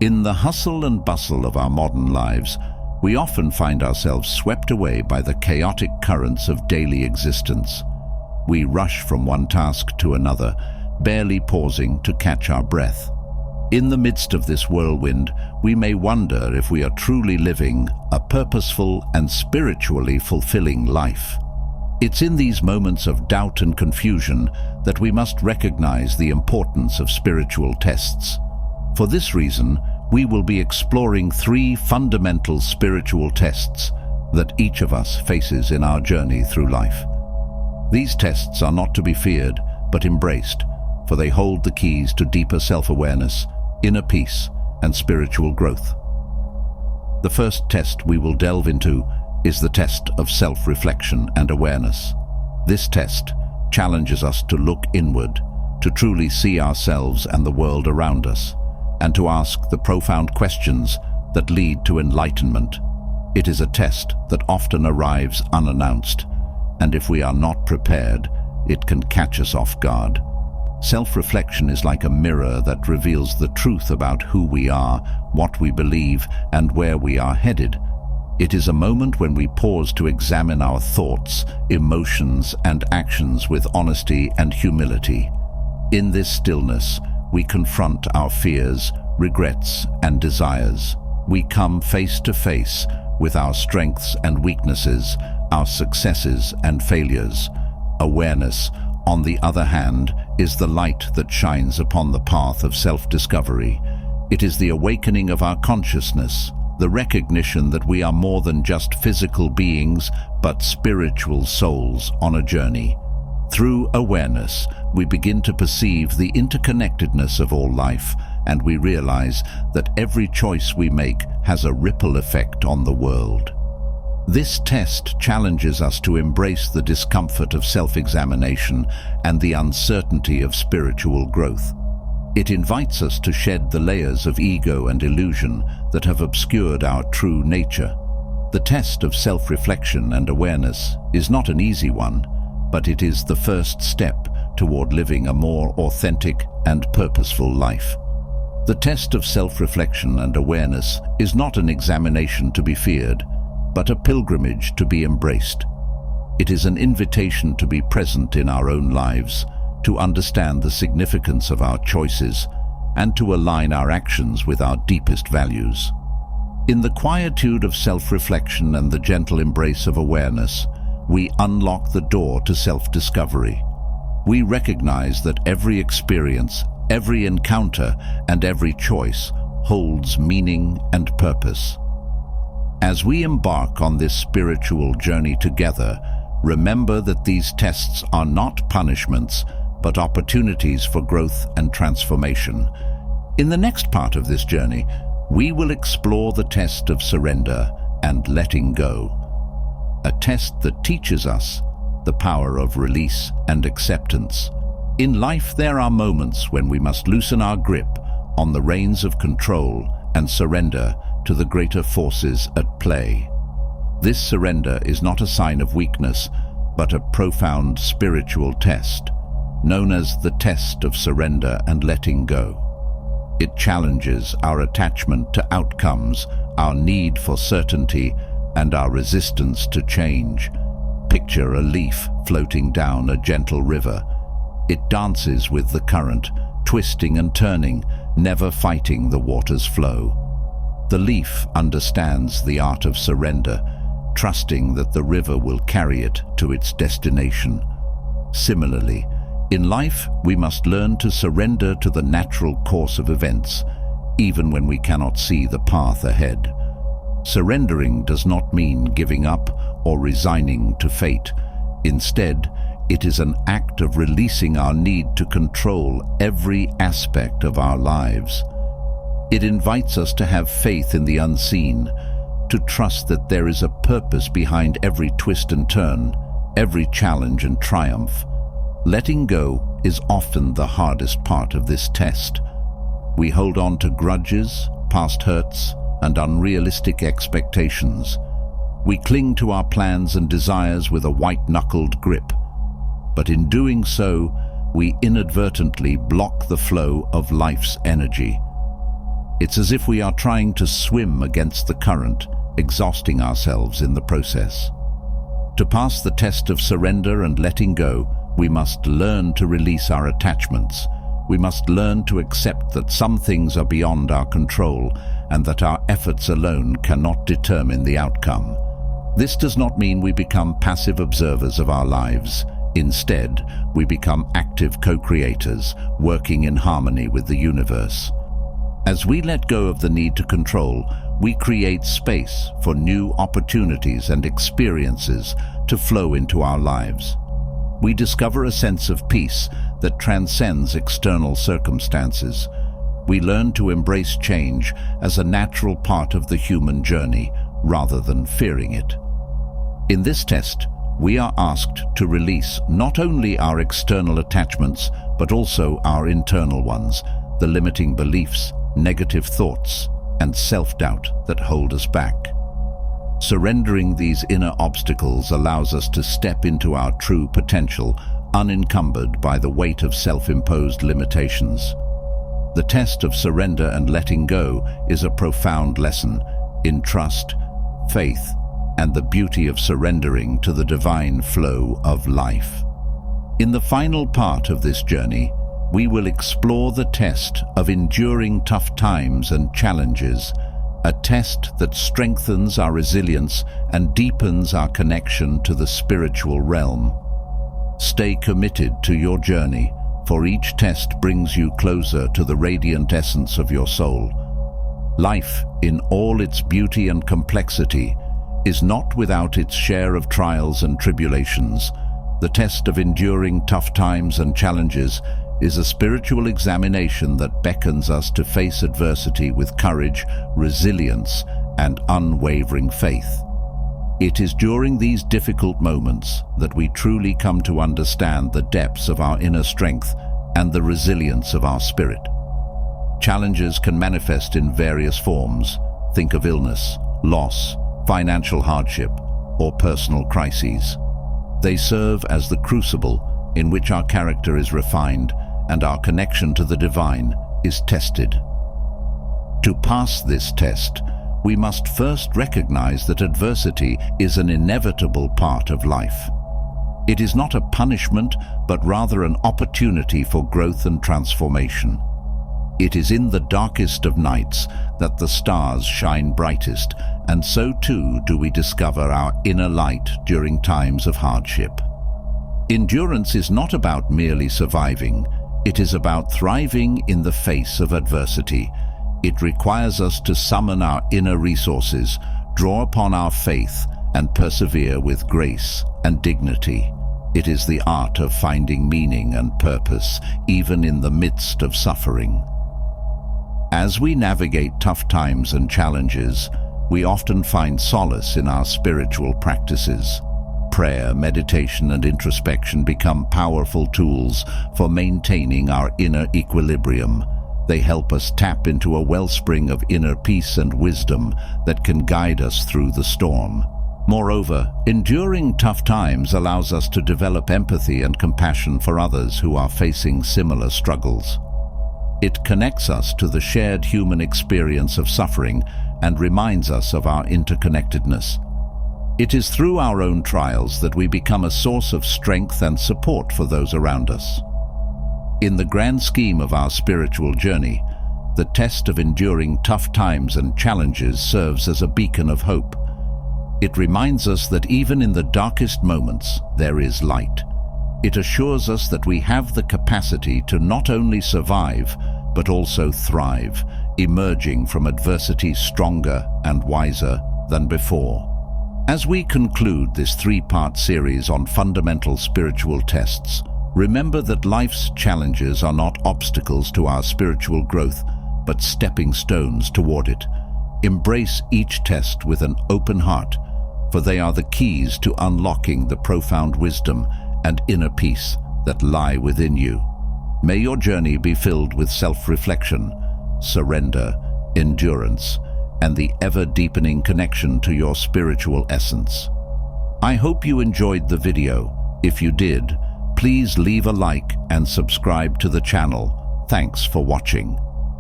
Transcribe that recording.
In the hustle and bustle of our modern lives, we often find ourselves swept away by the chaotic currents of daily existence. We rush from one task to another, barely pausing to catch our breath. In the midst of this whirlwind, we may wonder if we are truly living a purposeful and spiritually fulfilling life. It's in these moments of doubt and confusion that we must recognize the importance of spiritual tests. For this reason, we will be exploring 3 fundamental spiritual tests that each of us faces in our journey through life. These tests are not to be feared, but embraced, for they hold the keys to deeper self-awareness, inner peace, and spiritual growth. The first test we will delve into is the test of self-reflection and awareness. This test challenges us to look inward, to truly see ourselves and the world around us, and to ask the profound questions that lead to enlightenment. It is a test that often arrives unannounced, and if we are not prepared, it can catch us off guard. Self-reflection is like a mirror that reveals the truth about who we are, what we believe, and where we are headed. It is a moment when we pause to examine our thoughts, emotions, and actions with honesty and humility. In this stillness, we confront our fears, regrets, and desires. We come face to face with our strengths and weaknesses, our successes and failures. Awareness, on the other hand, is the light that shines upon the path of self-discovery. It is the awakening of our consciousness, the recognition that we are more than just physical beings, but spiritual souls on a journey. Through awareness, we begin to perceive the interconnectedness of all life, and we realize that every choice we make has a ripple effect on the world. This test challenges us to embrace the discomfort of self-examination and the uncertainty of spiritual growth. It invites us to shed the layers of ego and illusion that have obscured our true nature. The test of self-reflection and awareness is not an easy one, but it is the first step toward living a more authentic and purposeful life. The test of self-reflection and awareness is not an examination to be feared, but a pilgrimage to be embraced. It is an invitation to be present in our own lives, to understand the significance of our choices, and to align our actions with our deepest values. In the quietude of self-reflection and the gentle embrace of awareness, we unlock the door to self-discovery. We recognize that every experience, every encounter, and every choice holds meaning and purpose. As we embark on this spiritual journey together, remember that these tests are not punishments, but opportunities for growth and transformation. In the next part of this journey, we will explore the test of surrender and letting go, a test that teaches us the power of release and acceptance. In life, there are moments when we must loosen our grip on the reins of control and surrender to the greater forces at play. This surrender is not a sign of weakness, but a profound spiritual test, known as the test of surrender and letting go. It challenges our attachment to outcomes, our need for certainty, and our resistance to change. Picture a leaf floating down a gentle river. It dances with the current, twisting and turning, never fighting the water's flow. The leaf understands the art of surrender, trusting that the river will carry it to its destination. Similarly, in life, we must learn to surrender to the natural course of events, even when we cannot see the path ahead. Surrendering does not mean giving up or resigning to fate. Instead, it is an act of releasing our need to control every aspect of our lives. It invites us to have faith in the unseen, to trust that there is a purpose behind every twist and turn, every challenge and triumph. Letting go is often the hardest part of this test. We hold on to grudges, past hurts, and unrealistic expectations. We cling to our plans and desires with a white-knuckled grip. But in doing so, we inadvertently block the flow of life's energy. It's as if we are trying to swim against the current, exhausting ourselves in the process. To pass the test of surrender and letting go, we must learn to release our attachments. We must learn to accept that some things are beyond our control and that our efforts alone cannot determine the outcome. This does not mean we become passive observers of our lives. Instead, we become active co-creators, working in harmony with the universe. As we let go of the need to control, we create space for new opportunities and experiences to flow into our lives. We discover a sense of peace that transcends external circumstances. We learn to embrace change as a natural part of the human journey, rather than fearing it. In this test, we are asked to release not only our external attachments, but also our internal ones, the limiting beliefs, negative thoughts, and self-doubt that hold us back. Surrendering these inner obstacles allows us to step into our true potential, unencumbered by the weight of self-imposed limitations. The test of surrender and letting go is a profound lesson in trust, faith, and the beauty of surrendering to the divine flow of life. In the final part of this journey, we will explore the test of enduring tough times and challenges, a test that strengthens our resilience and deepens our connection to the spiritual realm. Stay committed to your journey, for each test brings you closer to the radiant essence of your soul. Life, in all its beauty and complexity, is not without its share of trials and tribulations. The test of enduring tough times and challenges is a spiritual examination that beckons us to face adversity with courage, resilience, and unwavering faith. It is during these difficult moments that we truly come to understand the depths of our inner strength and the resilience of our spirit. Challenges can manifest in various forms. Think of illness, loss, financial hardship, or personal crises. They serve as the crucible in which our character is refined and our connection to the divine is tested. To pass this test, we must first recognize that adversity is an inevitable part of life. It is not a punishment, but rather an opportunity for growth and transformation. It is in the darkest of nights that the stars shine brightest, and so too do we discover our inner light during times of hardship. Endurance is not about merely surviving. It is about thriving in the face of adversity. It requires us to summon our inner resources, draw upon our faith, and persevere with grace and dignity. It is the art of finding meaning and purpose, even in the midst of suffering. As we navigate tough times and challenges, we often find solace in our spiritual practices. Prayer, meditation, and introspection become powerful tools for maintaining our inner equilibrium. They help us tap into a wellspring of inner peace and wisdom that can guide us through the storm. Moreover, enduring tough times allows us to develop empathy and compassion for others who are facing similar struggles. It connects us to the shared human experience of suffering and reminds us of our interconnectedness. It is through our own trials that we become a source of strength and support for those around us. In the grand scheme of our spiritual journey, the test of enduring tough times and challenges serves as a beacon of hope. It reminds us that even in the darkest moments, there is light. It assures us that we have the capacity to not only survive, but also thrive, emerging from adversity stronger and wiser than before. As we conclude this three-part series on fundamental spiritual tests, remember that life's challenges are not obstacles to our spiritual growth, but stepping stones toward it. Embrace each test with an open heart, for they are the keys to unlocking the profound wisdom and inner peace that lie within you. May your journey be filled with self-reflection, surrender, endurance, and the ever-deepening connection to your spiritual essence. I hope you enjoyed the video. If you did, please leave a like and subscribe to the channel. Thanks for watching.